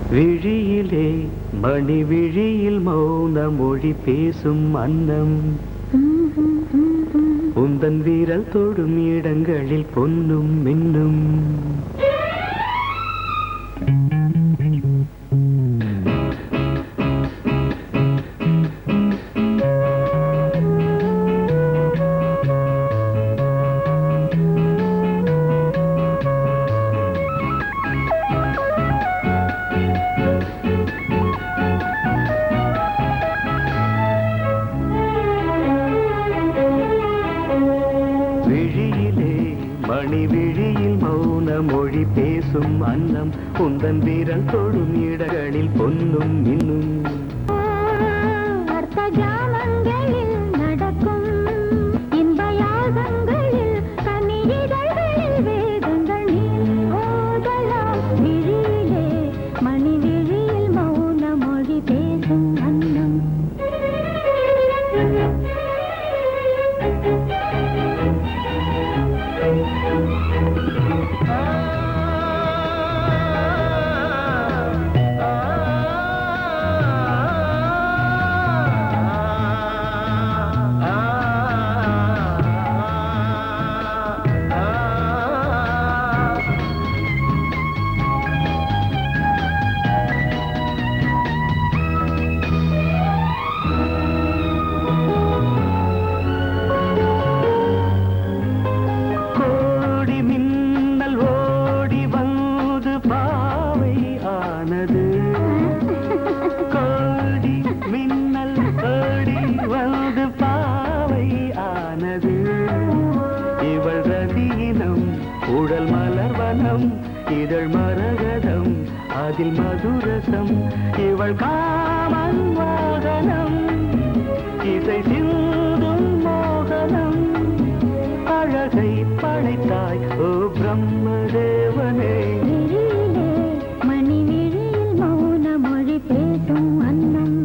விழியிலே மணி விழியில் மௌன மொழி பேசும் அன்னம் உந்தன் வீரல் தொடும் இடங்களில் பொன்னும் மின்னும் மணி விழியில் மௌன மொழி பேசும் அன்னம் உந்தன் வீரல் தொடும் இடங்களில் பொன்னும் மின்னும் அர்த்தஜாமங்களில் நடக்கும் இன்ப யாகங்களில் கனியிதழ்களில் வேதங்கள் நீ ஓதலாம் விழியிலே மணி விழியில் மௌன மொழி பேசும் அன்னம் உடல் மலர்வனம் இதழ் மரகதம் அதில் மதுரசம் இவள் காமன் வாகனம் இசை சிந்தும் மோகனம் அழகை படைத்தாய் ஓ பிரம்மதேவனே மணி விழியில் மௌன மொழி பேசும் அன்னம்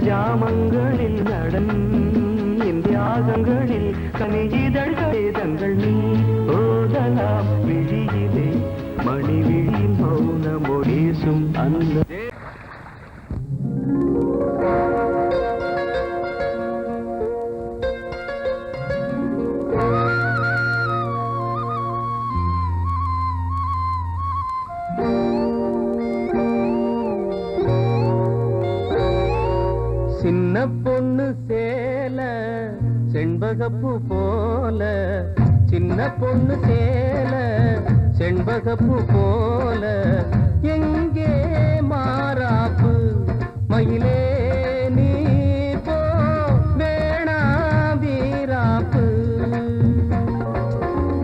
ஜாமங்களில் நடன் இந்தியாகங்களில் கனியிதழ் வேதங்கள் நீ ஓதலாம் விழியிலே மணி விழியில் மௌன மொழிசும் அந்த சின்ன பொண்ணு சேல செண்பகப்பூ போல சின்ன பொண்ணு சேல செண்பகப்பூ போல எங்கே மாறாப்பு மயிலே நீ போ வேணா வீராப்பு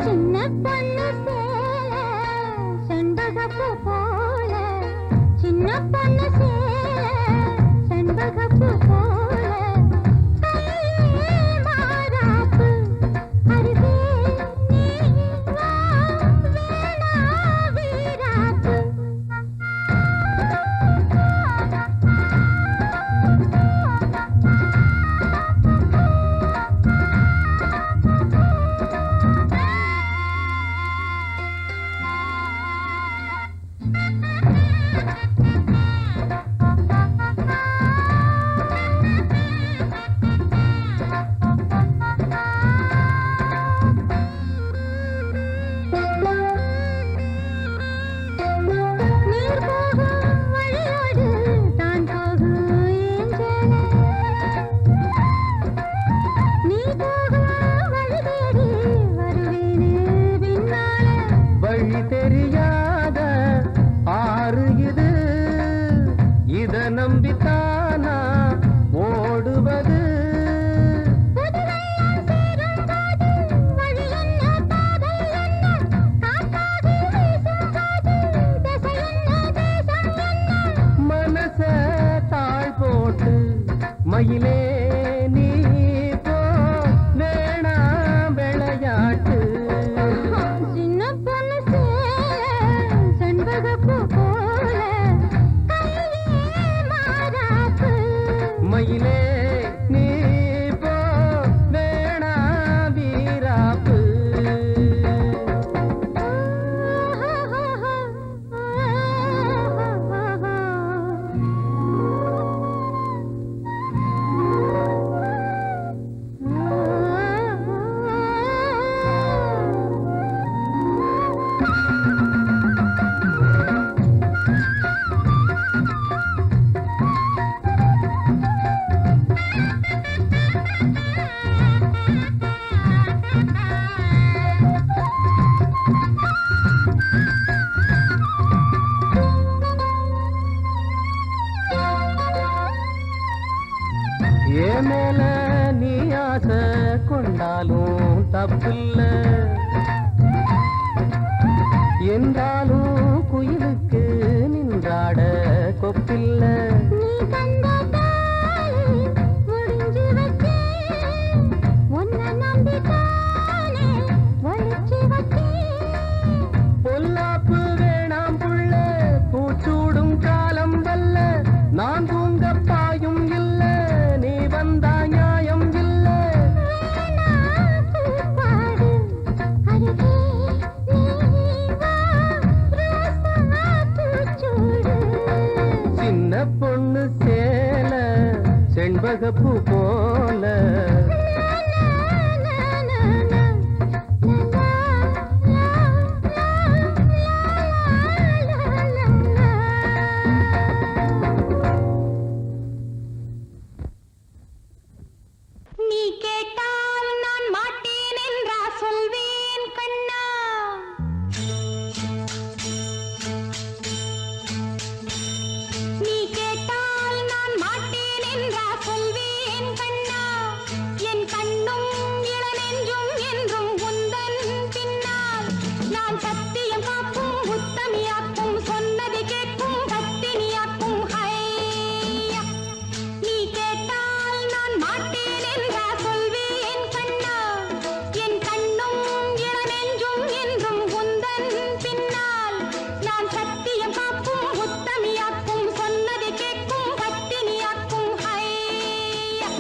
சின்ன பொண்ணு சேல செண்பகப்பூ போல சின்ன பொண்ணு சேல செண்பகப்பூ மயிலே நீ போ வேணாம் விளையாட்டு சின்ன பொண்ணு செண்பகப்பூ போல கையே மாறாப்பு மயிலே நீ போ வேணாம் வீராப்பு ஏன் மேல நீ ஆசை கொண்டாலும் தப்பில்ல என்றாலும் குயிலுக்கு நின்றாட கொப்பில்ல நீ தந்த தாலி முடிஞ்சு வச்சேன் உன்னை நம்பித்தானே ஒளிச்சு வச்சேன் பொல்லாப்பு வேணாம் புள்ள பூச்சூடும் காலம் வல்ல நான் தூங்க பாயும் இல்ல நீ வந்தா நியாயம் இல்ல பாடு அருகே நீ வா ரோசா பூச்சூடு சின்ன பொண்ணு சேல செண்பகப்பூ போல நீ கேட்டால் நான் மாட்டேன் என்றா சொல்வேன் கண்ணா நீ கேட்டால் நான் மாட்டேன் என்றா சொல்வேன் கண்ணா என் கண்ணும் இளநெஞ்சும் என்றும் உந்தன் பின்னால் நான் சத்தியம் காக்கும் உத்தமியாக்கும் சொன்னதை கேட்கும் பத்தினியாக்கும் ஹையா நீ கேட்டால் நான் மாட்டேன் என்றா சொல்வேன் கண்ணா என் கண்ணும் இளநெஞ்சும் என்றும் உந்தன் பின்னால் நான் சத்தியம் காக்கும் உத்தமியாக்கும் சொன்னதை கேட்கும் பத்தினியாக்கும் ஹையா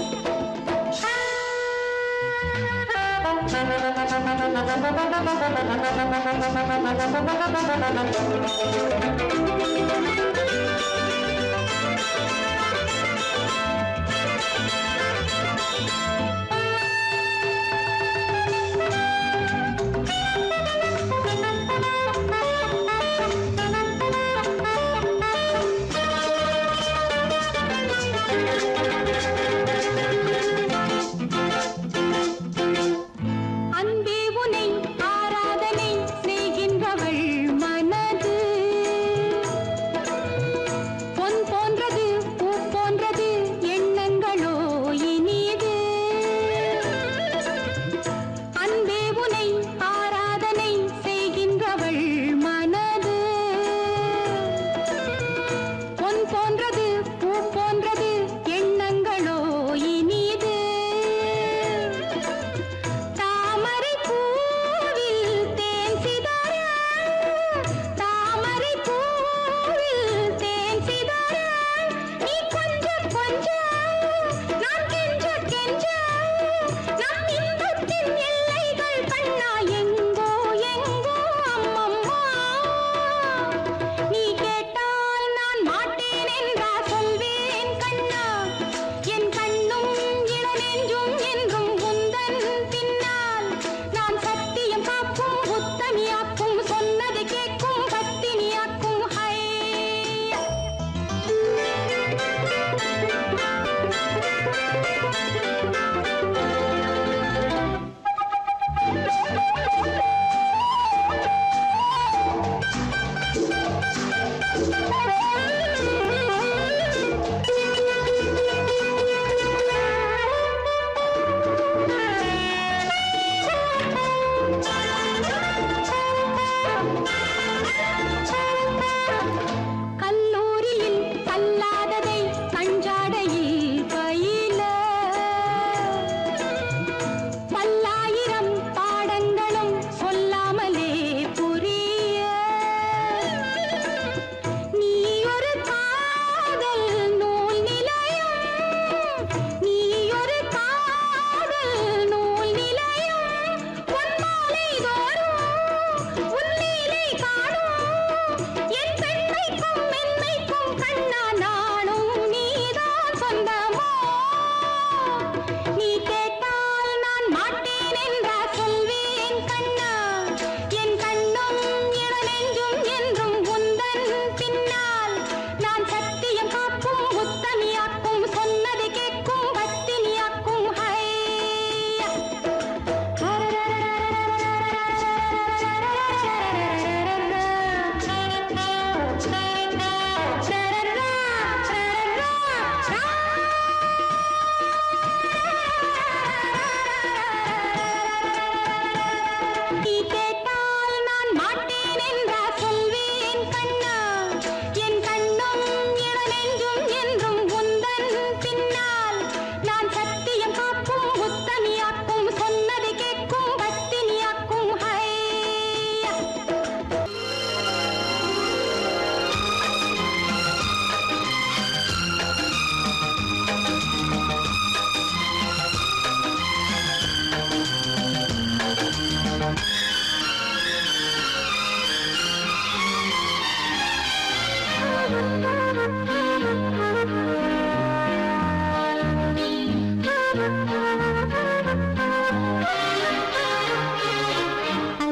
அன்பே உனை ஆராதனை செய்கின்றவள் மனது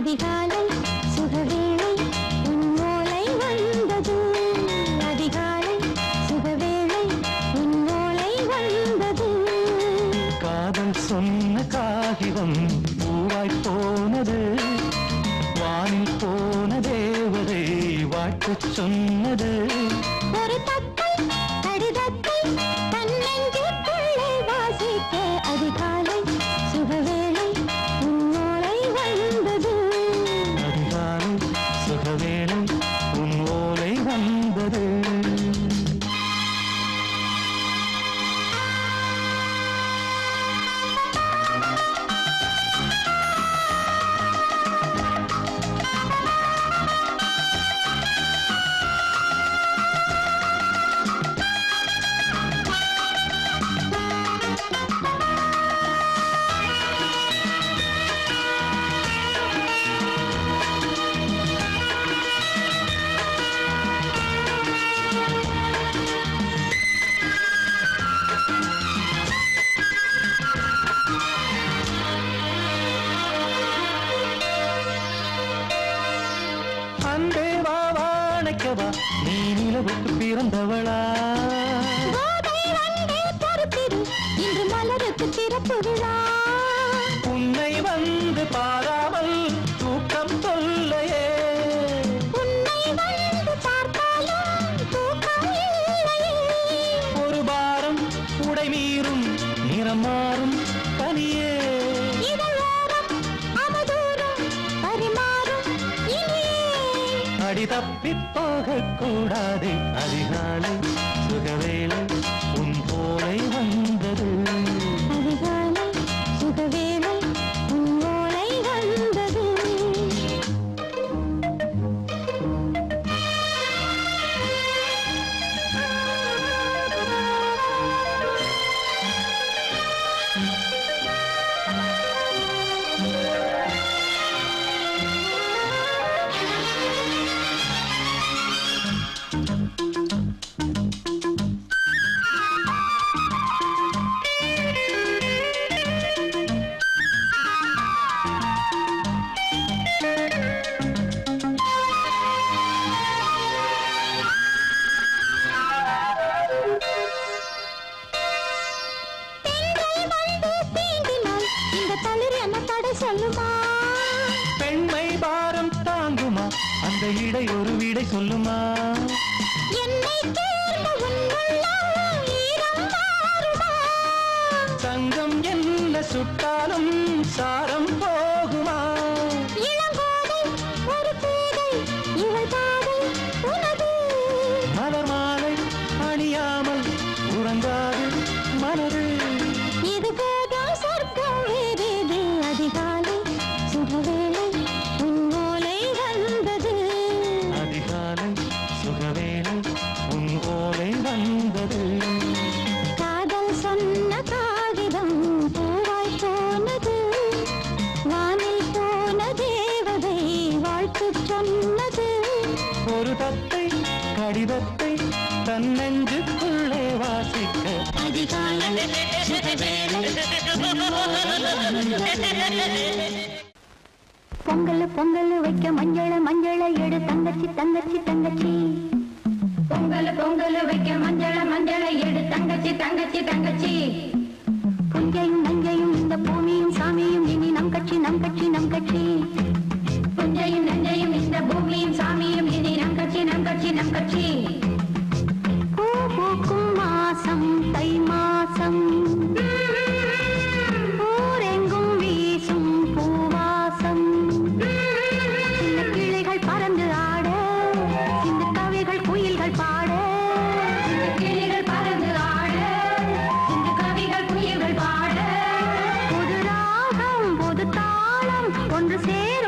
அதிகாலை சுகவேளை உன் ஓலை வந்தது. அதிகாலை சுகவேளை உன் ஓலை வந்தது. காதல் சொன்ன காகிதம் பூவாய் போனது. வானில் போன தேவதை வாழ்த்து சொன்னது. ஒரு தத்தை கடிதத்தை தன்னெஞ்சுக்குள்ளே வாசிக்க அதிகாலை சுகவேளை உன் ஓலை வந்தது. அதிகாலை சுகவேளை உன் ஓலை வந்தது. அன்பே வா வாழைக்கவா நீ நிலவுக்கு பிறந்தவளா. கோதை வந்தே பொறுப்பிரு இன்று மலருக்கு திறப்பு விழா. உன்னை வந்து பாராமல் தூக்கம் தொல்லையே. உன்னை வந்து பார்த்தாலும் தூக்கம் இல்லையே. ஒரு பாரம் உடை மீறும் நிறம் மாறும் பனியே. இதழோரம் அமுதூரம் பரிமாறும் இனியே. அடி தப்பிப் போகக் கூடாது. அதிகாலை சுகவேளை உன் போலை வந்தது. அதிகாலை சுகவேளை உன் ஓலை வந்தது. பெண்கள் வந்து தீண்டினால் இந்த தளிர் என்ன தடை சொல்லுமா? பெண்மை பாரம் தாங்குமா அந்த இடை ஒரு விடை சொல்லுமா. என்னை தேர்ந்த உன் உள்ளம் ஈரம் மாறுமா? சங்கம் என்ன சுட்டாலும் சாரம் போகுமா. இளங்கோதை ஒரு பேதை இவள் பாதை உனது. மலர் மாலை அணியாமல் உறங்காது மனது. இது போதும் சொர்க்கம் வேறேது. அதிகாலை சுகவேளை உன் ஓலை வந்தது. அதிகாலை சுகவேளை உன் ஓலை வந்தது. காதல் சொன்ன காகிதம் பூவாய் போனது. வானில் போன தேவதை வாழ்த்து சொன்னது. ஒரு தத்தை கடிதத்தை தன்னெஞ்சுக்குள்ளே வாசிக்க அதிகாலை சுகவேளை உன் ஓலை வந்தது. பொங்கல் பொங்கல் வைக்க மஞ்சள மஞ்சள எடு தங்கச்சி தங்கச்சி தங்கச்சி. பொங்கல் பொங்கல் வைக்க மஞ்சள மஞ்சள எடு தங்கச்சி தங்கச்சி தங்கச்சி. புஞ்சையும் நஞ்சையும் இந்த பூமியும் சாமியும் இனி நம் கட்சி நம் கட்சி நம் கட்சி. புஞ்சையும் நஞ்சையும் இந்த பூமியும் சாமியும் இனி நம் கட்சி நம் கட்சி நம் கட்சி. பூ பூக்கும் மாசம் தை மாசம். ஊரெங்கும் வீசும் பூவாசம். சின்ன கிளைகள் பறந்து ஆட சின்ன கவிகள் குயில்கள் பாட. சின்ன கிளைகள் பறந்து ஆட சின்ன கவிகள் குயில்கள் பாட. புது ராகம் புது தாளம் ஒன்று சேர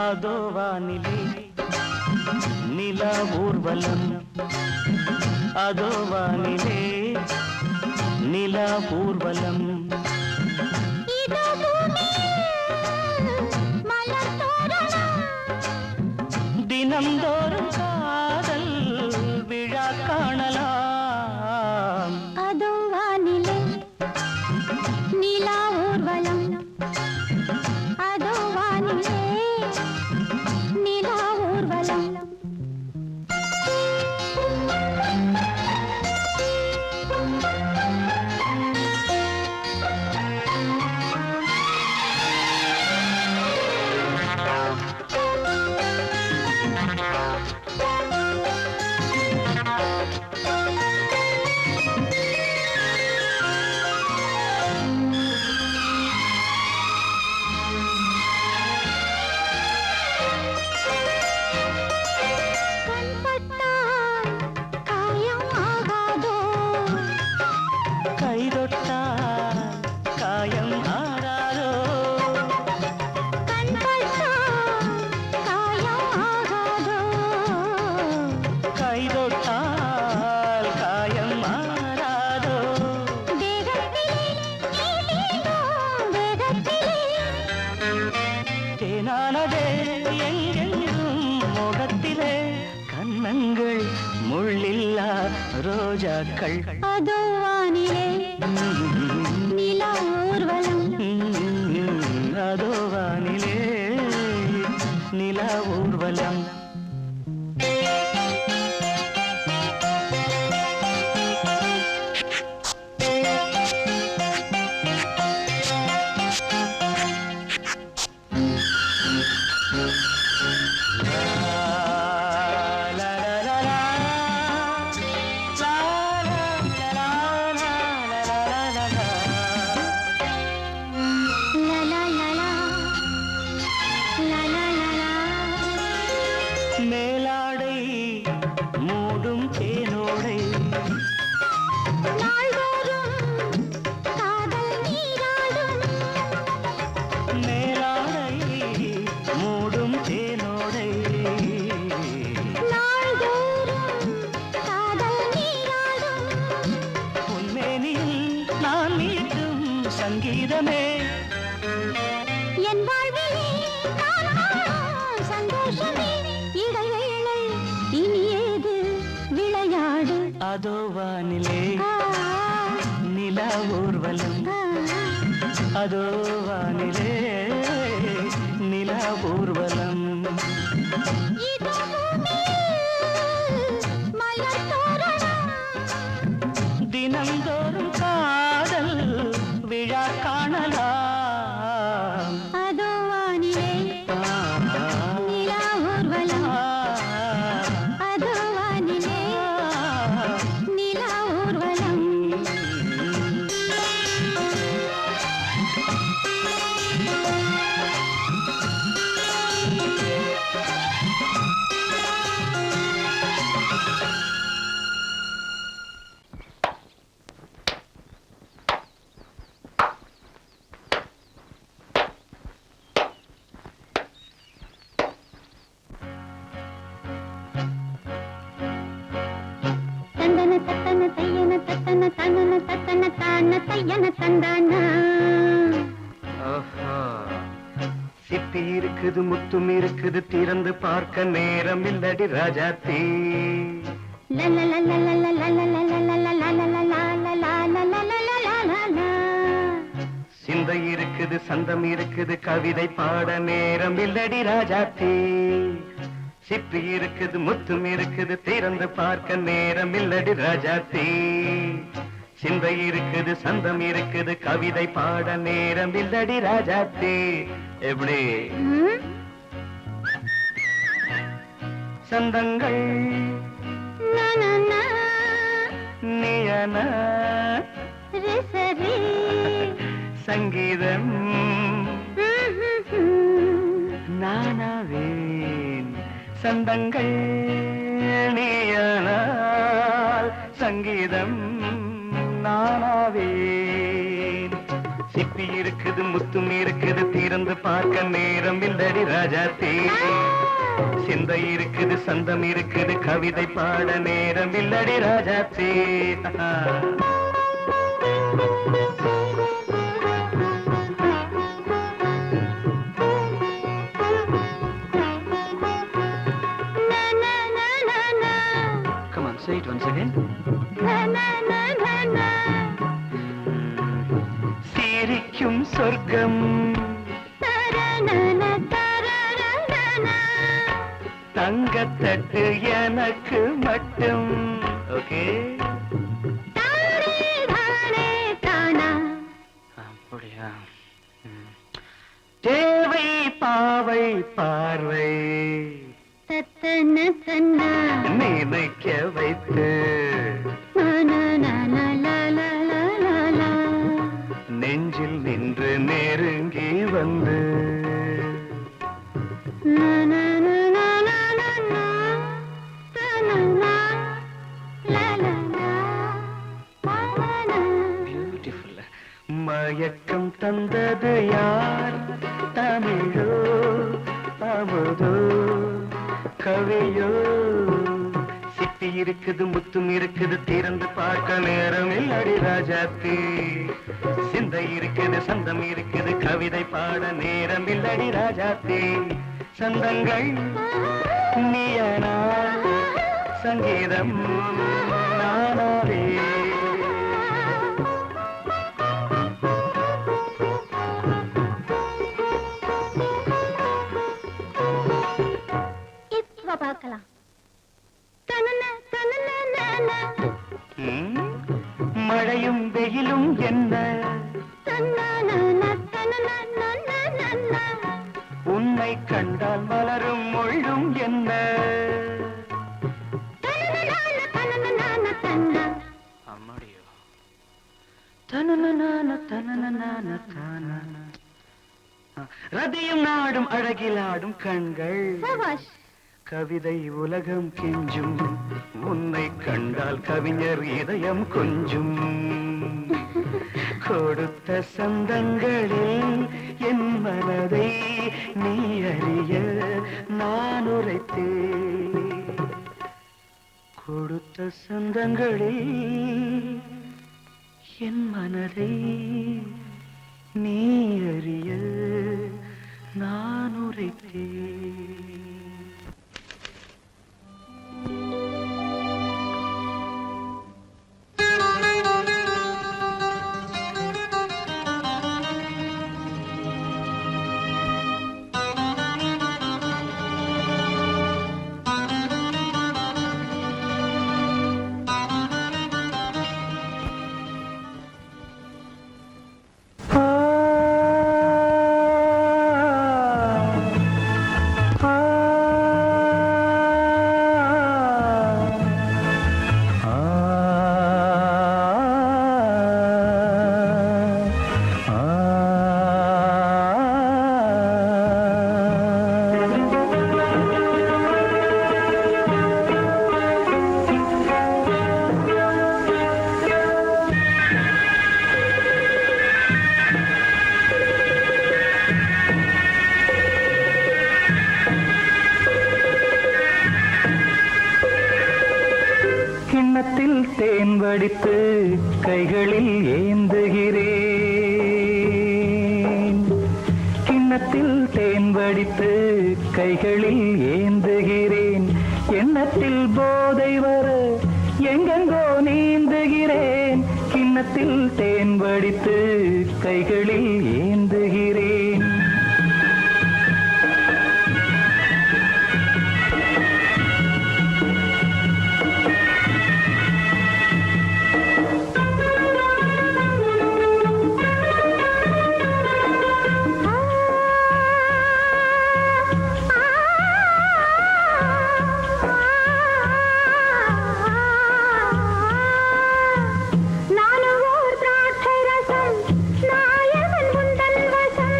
அதோ வானிலே நிலா ஊர்வலம், அதோ வானிலே நிலா ஊர்வலம். இதோ பூமியில் மலர் தோரணம், தினம்தோறும் காதல் விழா காணலாம். அதோ வானிலே நிலா ஊர்வலம், அதோ வானிலே நிலா ஊர்வலம். கண்பட்டால் காயம் ஆகாதோ, கைதொட்டால் காயம் ஆறாதோ, கண்பட்டால் காயம் ஆகாதோ, கைதொட்டால் காயம் ஆறாதோ. தேகத்திலே நீ தீண்டும் வேகத்திலே, தேனானதே எங்கெங்கும் முகத்திலே, கன்னங்கள் முள்ளில்லா ரோஜாக்கள். அதோ வானிலே நிலா ஊர்வலம், அதோ வானிலே நிலா ஊர்வலம். லா லா லா லா, லா லா லா லா. மேலாடை மூடும் தேனோடை, நாள்தோறும் காதல் நீராடும், மேலாடை மூடும் தேனோடை, நாள்தோறும் காதல் நீராடும். உன்மேனியில் நான் மீட்டும் சங்கீதமே, என் வாழ்விலே நான் காணும் சந்தோஷமே, இடைவேளை இனி ஏது விளையாடு. அதோ வானிலே ஆ, நிலா ஊர்வலம், ஆ, அதோ வானிலே நிலா ஊர்வலம். இதோ பூமியில் மலர் தோரணம், தினம்தோறும் காதல் விழா காணலாம். அதோ வானிலே நிலா ஊர்வலம், அதோ வானிலே நிலா ஊர்வலம். தந்தன தத்தன தையன தத்தன தனன தத்தன தான தையன தந்தான. ஆஹா, சிப்பி இருக்குது முத்தும் இருக்குது, திறந்து பார்க்க நேரம் இல்லடி ராஜாத்தி. சிந்தை இருக்குது சந்தம் இருக்குது, கவிதை பாட நேரம் இல்லடி ராஜாத்தி. சிப்பி இருக்குது முத்தும் இருக்குது, திறந்து பார்க்க நேரம் இல்லடி ராஜாத்தி. சிந்தை இருக்குது சந்தம் இருக்குது, கவிதை பாட நேரம் இல்லடி ராஜாத்தி. எப்படி சந்தங்கள் நீயன சங்கீதம் நானாவேன். சந்தங்கள் நீயனால் சங்கீதம் நானாவேன். சிப்பி இருக்கு இருக்குது முத்தும் இருக்குது திறந்து பார்க்க நேரம் இல்லடி ராஜாத்தே சிந்தை இருக்குது சந்தம் இருக்குது கவிதை பாட நேரம் இல்லடி ராஜாத்தே Come on, say it once again. சிரிக்கும் சொர்க்கம் தங்கத்தட்டு எனக்கு மட்டும் ஓகே அப்படியா தேவை பாவை பார்வை நினைக்க வைத்து நெஞ்சில் நின்று நெருங்கி வந்து பியூட்டிஃபுல் மயக்கம் தந்தது யார் தமிழோ அமுதோ கவியோ சிப்பி இருக்குது முத்தும் இருக்குது திறந்து பார்க்க நேரம் இல்லடி ராஜாத்தி சிந்தை இருக்குது சந்தம் இருக்குது கவிதை பாட நேரம் இல்லடி ராஜாத்தி சந்தங்கள் நீயனா சங்கீதம் நானாவே பார்க்கலாம் மழையும் வெயிலும் என்ன உன்னை கண்டால் மலரும் மொழியும் என்ன அம்மாடியோ ரதியும் நாடும் அழகிலாடும் கண்கள் கவிதை உலகம் கெஞ்சும் உன்னை கண்டால் கவிஞர் இதயம் கொஞ்சும் கொடுத்த சந்தங்களில் என் மனதை நீ அறிய நான் உரைத்தேன் கொடுத்த சந்தங்களில் என் மனதை நீ அறிய நான் உரைத்தேன் கிண்ணத்தில் தேன் வடித்து கைகளில் ஏந்துகிறேன் கிண்ணத்தில் தேன் வடித்து கைகளில் ஏந்துகிறேன் எண்ணத்தில் போதை வர எங்கெங்கோ நீந்துகிறேன் கிண்ணத்தில் தேன் வடித்து கைகளில் ஏந்துகிறேன் நானும் ஓர் திராட்சை ரசம் நாயகன் முந்தன் வசம்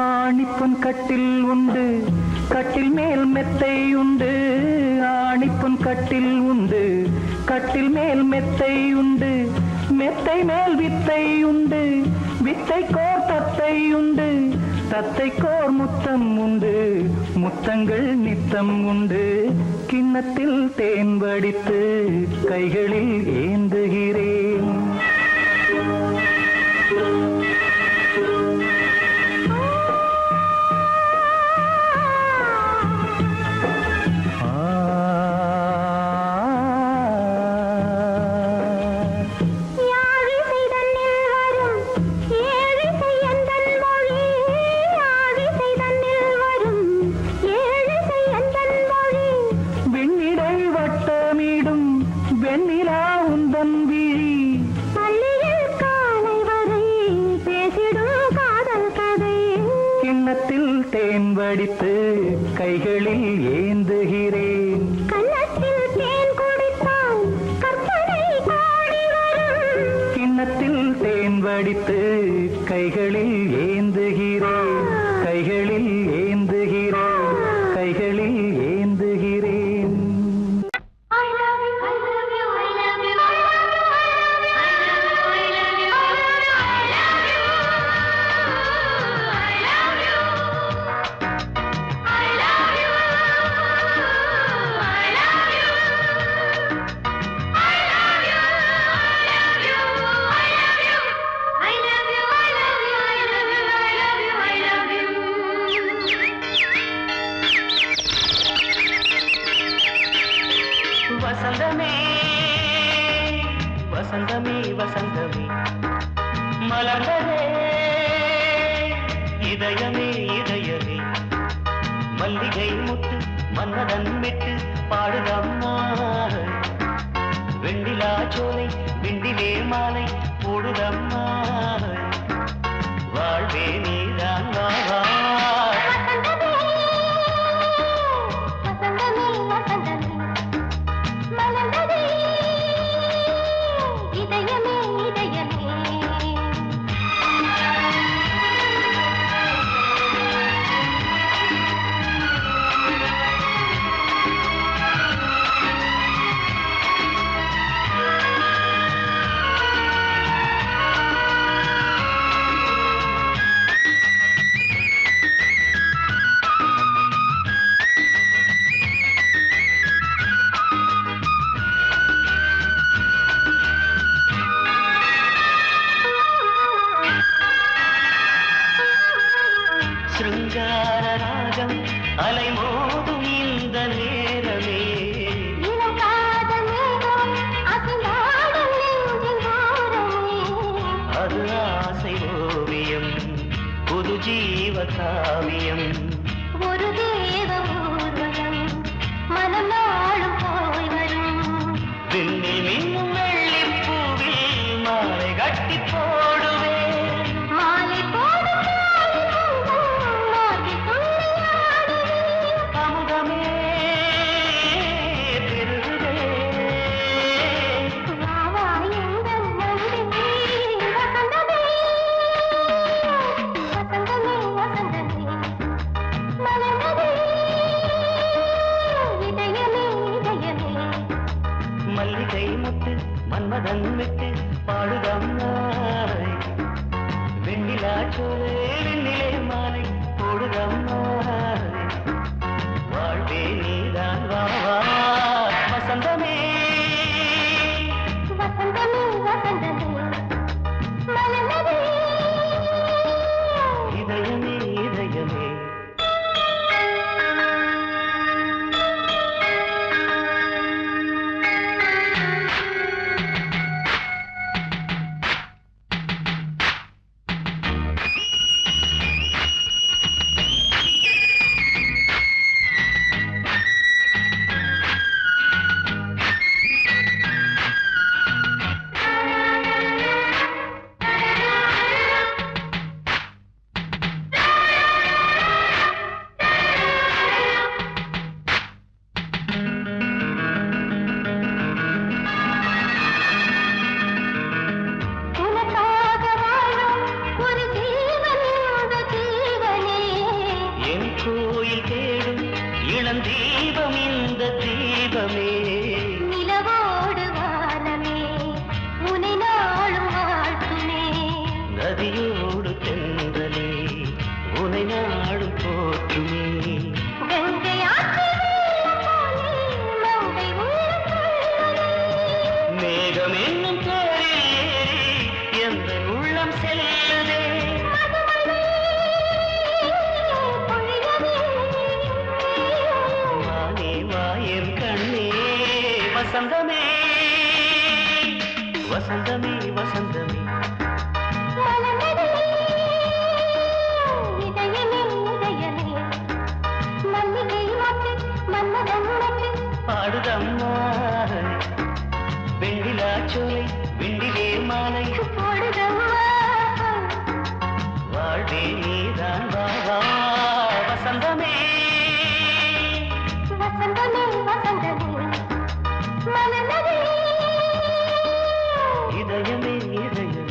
ஆணிப்பொன் கட்டில் உண்டு, கட்டில் மேல் மெத்தை உண்டு. ஆணிப்பொன் கட்டில் உண்டு, கட்டில் மேல் மெத்தை உண்டு. மெத்தை மேல் வித்தை உண்டு, வித்தை கோர் தத்தை உண்டு. தத்தை கோர் முத்தம் உண்டு, முத்தங்கள் நித்தம் உண்டு. கிண்ணத்தில் தேன் வடித்து கைகளில் ஏந்துகிறேன். தேன் வடித்து கைகளில் ஏந்துகிறேன். கன்னத்தில் தேன் குடித்தால் கற்பனை பாடி வரும். கிண்ணத்தில் தேன் வடித்து கைகளில் ஏந்துகிறேன். கைகளில் ஏந்துகிறேன். கைகளில் ஏந்துகிறேன். வசந்தமே வசந்தமே வசந்தமே மலர்ந்ததே இதயமே இதயமே. மல்லிகை முட்டு மன்னதன் விட்டு பாடுதம்மா. வெண்ணிலா சோலை விண்டிலே மாலை போடுதம்மா. வாழ்வே நீதான் வா வா. சிருங்கார ராகம் அலைமோதும் இந்த நேரமே. அது ஆசை ஓவியம், புது ஜீவ காவியம். ஒரு தேவ ஊர்வலம் மனம் நாளும் போய் வரும். விண்ணில் மின்னும் வெள்ளிப்பூவில் மாலை கட்டி போடுவேன். மாலை போடும் அமுதமே பெருகுதே. மல்லிகை முட்டு மன்மதன் விட்டு பாடுதம்மாய். வெண்ணிலா சோலை வெண்ணிலே மாலை போடுதம்மாய். வாழ்வே நீதான் வா வா. வசந்தமே வசந்தமே வசந்தமே மலர்ந்ததே. இதயமே இதயமே. தினம் தீபம் இந்த தீபமே நிலவோடு வானமே உனை நாளும் வாழ்த்துமே நதியோடு தென்றலே உனை நாளும் போற்றுமே மேகம் என்னும் பேரில் எந்த உள்ளம் செல்லுதே வானே வாயன் கண்ணே வசந்தமே வசந்தமே வசந்தமே பாடுதம்மா வெண்ணிலா சோலை வெண்டிலே மாலை வாழ்வே நீதான் வாவா வசந்தமே இதயமே இதயமே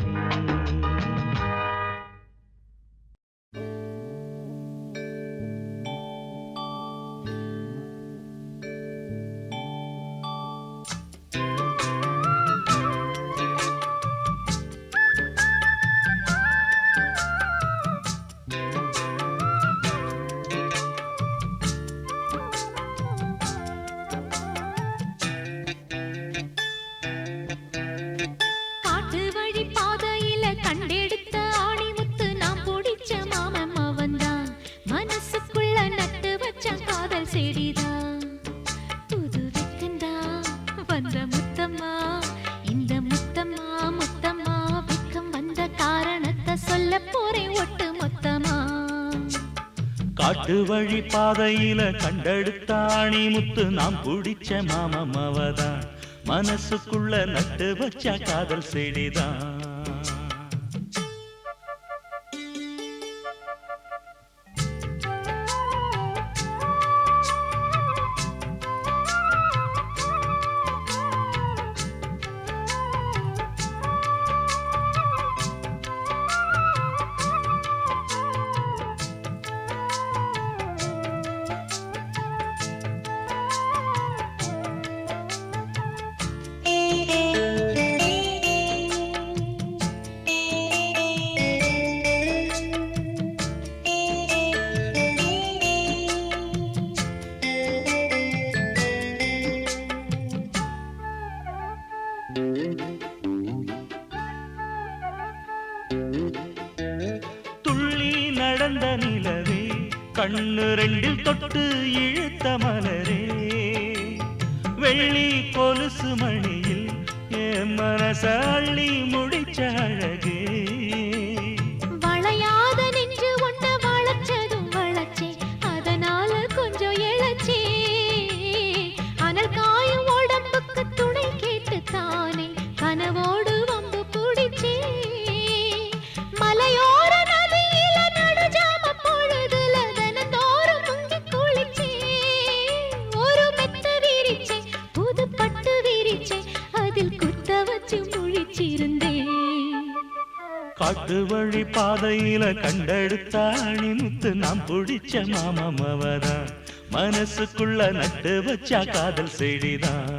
காட்டு வழி பாதையில கண்டெடுத்த ஆணிமுத்து நான் பிடிச்ச மாமன் அவன்தான் மனசுக்குள்ள நட்டு வச்ச காதல் செடிதான் புது வெக்கந்தா வந்த முத்தம்மா இந்த முத்தம்மா முத்தம்மா வெக்கம் வந்த காரணத்தை சொல்ல போறேன் ஒட்டு மொத்தமா காட்டு வழி பாதையில கண்டெடுத்த ஆணி முத்து நாம் பிடிச்ச மாமம் அவதான் மனசுக்குள்ள நட்டு வச்ச காதல் செடிதான் துள்ளி நடந்த நிலவே கண்ணு ரெண்டில் தொட்டு இழுத்த மலரே வெள்ளி கொலுசு மணியில் என் மனச அள்ளி முடிச்ச அழகே வளையாத நெஞ்சு ஒன்ன வளைச்சதும் வளைச்சே அதனால கொஞ்சம் இழைச்சே அனல் காயும் உடம்புக்கு துணை கேட்டு தானே கனவோடு வம்பு பிடிச்சே மலையோர நதியில நடுஜாம பொழுதுல தினந்தோறும் முங்கி குளிச்சே ஒரு மெத்த விரிச்சே புது பட்டு விரிச்சே அதில் குத்த வச்சு முழிச்சிருந்தேன் காட்டு வழி பாதையில கண்டெடுத்த ஆணி முத்து நாம் பிடிச்ச மாமம் அவதான் மனசுக்குள்ள நட்டு வச்ச காதல் செடிதான்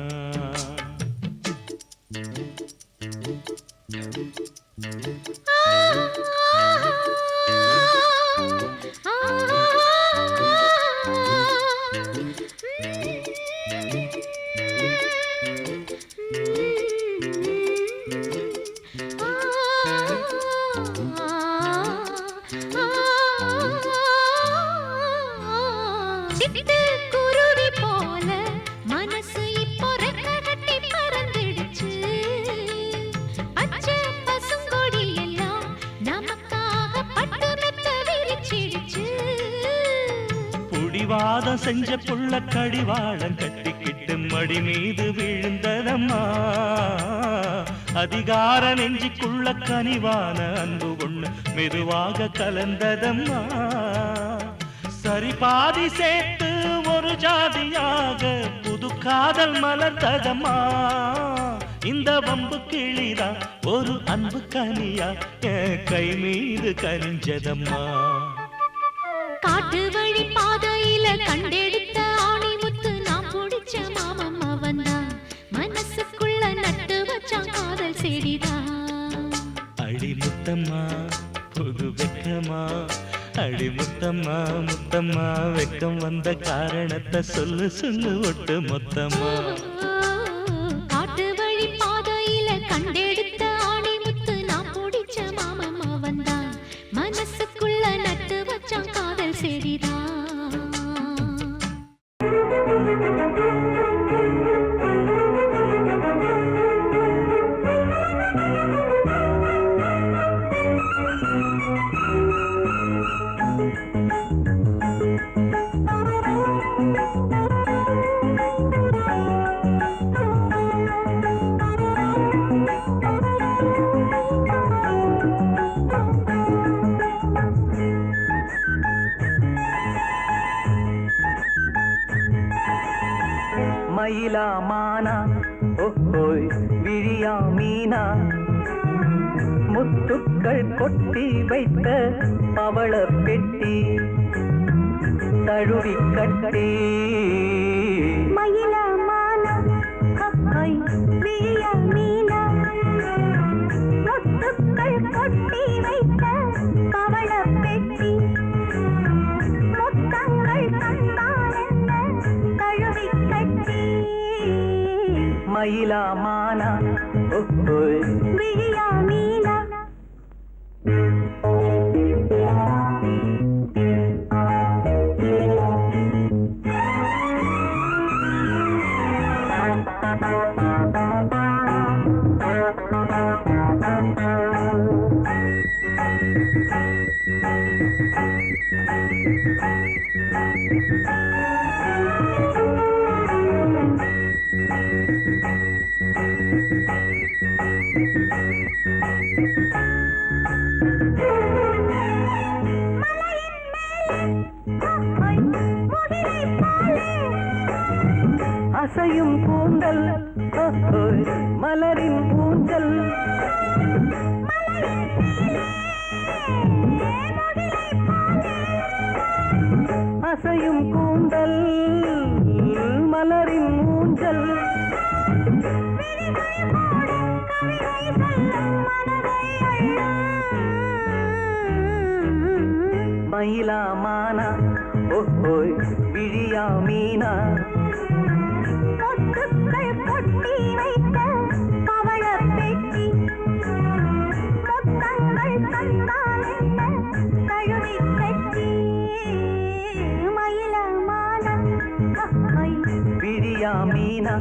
சிட்டு குருவி போல மனசு இப்போ ரெக்க கட்டி பறந்துடுச்சு பச்சை பசுங்கொடி எல்லாம் நமக்காக பட்டு மெத்த விரிச்சிடுச்சு புடிவாதம் செஞ்ச புள்ள கடிவாளம் கட்டிக்கிட்டு மடி மீது விழுந்ததம்மா அதிகார நெஞ்சுக்குள்ள கனிவான அன்பு ஒண்ணு மெதுவாக கலந்ததம்மா சரி பாதி சேர்த்து ஒரு ஜாதியாக புது காதல் மலர்ந்ததம்மா இந்த வம்பு கிளிதா ஒரு அன்பு கனியா என் கை மீது கனிஞ்சதம்மா காட்டு வழி பாதையில கண்டெடுத்த காதல் செடிதான். அடி முத்தம்மா புது வெக்கமா, அடி முத்தம்மா முத்தம்மா வெக்கம் வந்த காரணத்தை சொல்லு சொல்லு ஒட்டு மொத்தமா. காட்டு வழி பாதையில கண்டெடுத்த ஆணி முத்து நான் பிடிச்ச மாமம்மா வந்தான். மனசுக்குள்ள நட்டு வச்சான் காதல் செடிதான். மயிலா மானா ஓஹோய் விழியா மீனா, முத்துக்கள் கொட்டி வைத்த பவள பெட்டி தழுவி கட்டி. மயிலா மானா ஓஹோய் விழியா மீனா, முத்துக்கள் கொட்டி வைத்த பவள பெட்டி முத்தங்கள் தந்தால் என்ன தழுவி கட்டி. மயிலா மானா ஓஹோய் விழியா மீனா. அசையும் கூந்தல் ஓஹோய் மலரின் ஊஞ்சல், அசையும் கூந்தல் மலரின் ஊஞ்சல். மயிலா மானா ஓஹோய் விழியா மீனா, முத்துக்கள் கொட்டி வைத்த பவள பெட்டி முத்தங்கள் தந்தால் என்ன தழுவி கட்டி. மயிலா மானா ஓஹோய் விழியா மீனா.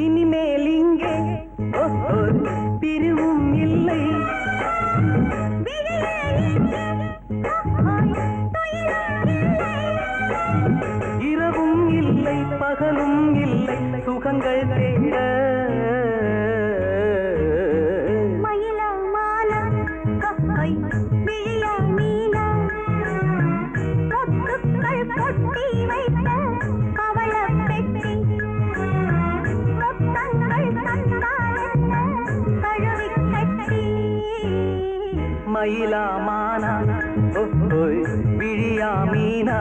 இனிமேல் இங்கே ஓஹோய் பிரிவும் இல்லை, இரவும் இல்லை பகலும் இல்லை சுகங்கள் தேட. மயிலா மானா ஓஹோய் விழியா மீனா, முத்துக்கள் கொட்டி வைத்த பவள பெட்டி முத்தங்கள் தந்தால் என்ன தழுவி கட்டி. மயிலா மானா ஓஹோய் விழியா மீனா,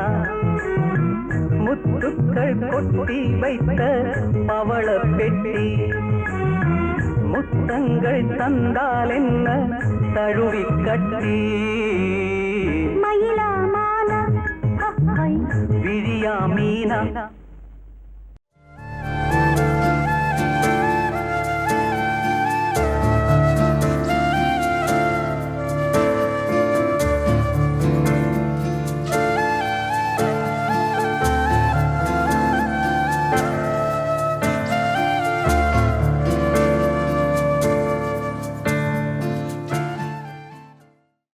முத்துக்கள் கொட்டி வைத்த பவள பெட்டி முத்தங்கள் தந்தால் என்ன தழுவி கட்டி. மயிலா மானா ஓஹோய் விழியா மீனா.